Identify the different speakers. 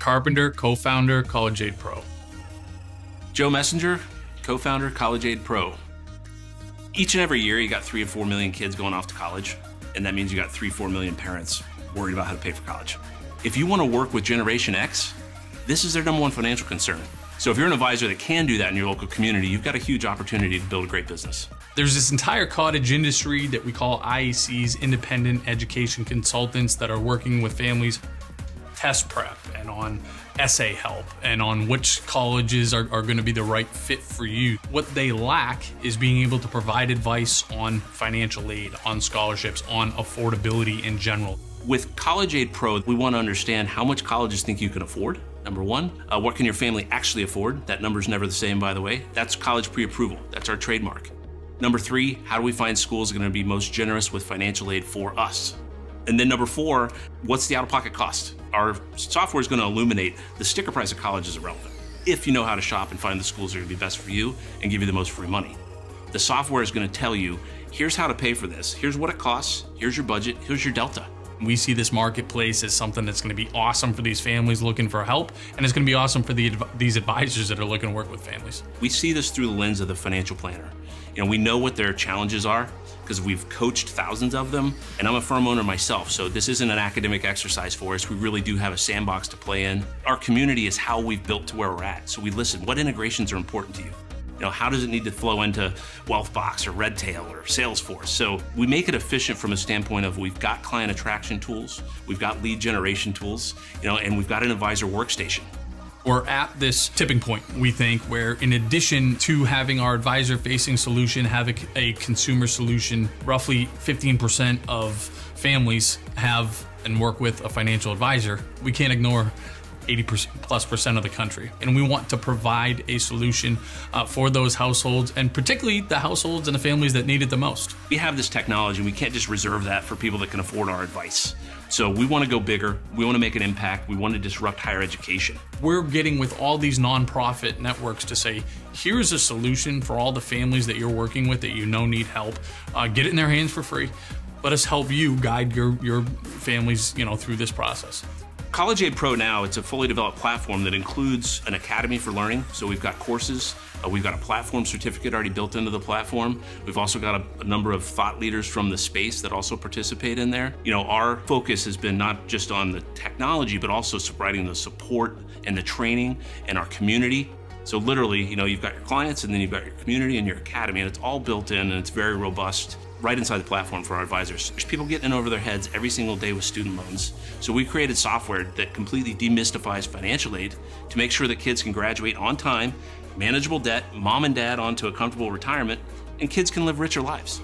Speaker 1: Carpenter, co-founder, College Aid Pro.
Speaker 2: Joe Messenger, co-founder, College Aid Pro. Each and every year, you got 3 or 4 million kids going off to college, and that means you got 3 or 4 million parents worried about how to pay for college. If you want to work with Generation X, this is their #1 financial concern. So if you're an advisor that can do that in your local community, you've got a huge opportunity to build a great business.
Speaker 1: There's this entire cottage industry that we call IECs, independent education consultants, that are working with families, test prep and on essay help and on which colleges are going to be the right fit for you. What they lack is being able to provide advice on financial aid, on scholarships, on affordability in general.
Speaker 2: With College Aid Pro, we want to understand how much colleges think you can afford. Number one, what can your family actually afford? That number's never the same, by the way. That's college pre-approval. That's our trademark. Number 3, how do we find schools that are going to be most generous with financial aid for us? And then number 4, what's the out-of-pocket cost? Our software is going to illuminate the sticker price of college is irrelevant if you know how to shop and find the schools that are going to be best for you and give you the most free money. The software is going to tell you, here's how to pay for this. Here's what it costs. Here's your budget. Here's your delta.
Speaker 1: We see this marketplace as something that's going to be awesome for these families looking for help, and it's going to be awesome for these advisors that are looking to work with families.
Speaker 2: We see this through the lens of the financial planner. You know, we know what their challenges are because we've coached thousands of them, and I'm a firm owner myself, so this isn't an academic exercise for us. We really do have a sandbox to play in. Our community is how we've built to where we're at, so we listen. What integrations are important to you? You know, how does it need to flow into Wealthbox or Redtail or Salesforce? So we make it efficient from a standpoint of we've got client attraction tools, we've got lead generation tools, you know, and we've got an advisor workstation.
Speaker 1: We're at this tipping point, we think, where in addition to having our advisor-facing solution have a consumer solution, roughly 15% of families have and work with a financial advisor. We can't ignore 80+% of the country. And we want to provide a solution for those households, and particularly the households and the families that need it the most.
Speaker 2: We have this technology, and we can't just reserve that for people that can afford our advice. So we want to go bigger, we want to make an impact, we want to disrupt higher education.
Speaker 1: We're getting with all these nonprofit networks to say, here's a solution for all the families that you're working with that you know need help. Get it in their hands for free. Let us help you guide your families, you know, through this process.
Speaker 2: College Aid Pro now, it's a fully developed platform that includes an academy for learning. So we've got courses, we've got a platform certificate already built into the platform. We've also got a number of thought leaders from the space that also participate in there. You know, our focus has been not just on the technology, but also providing the support and the training and our community. So literally, you know, you've got your clients and then you've got your community and your academy, and it's all built in and it's very robust right inside the platform for our advisors. There's people getting in over their heads every single day with student loans. So we created software that completely demystifies financial aid to make sure that kids can graduate on time, manageable debt, mom and dad onto a comfortable retirement, and kids can live richer lives.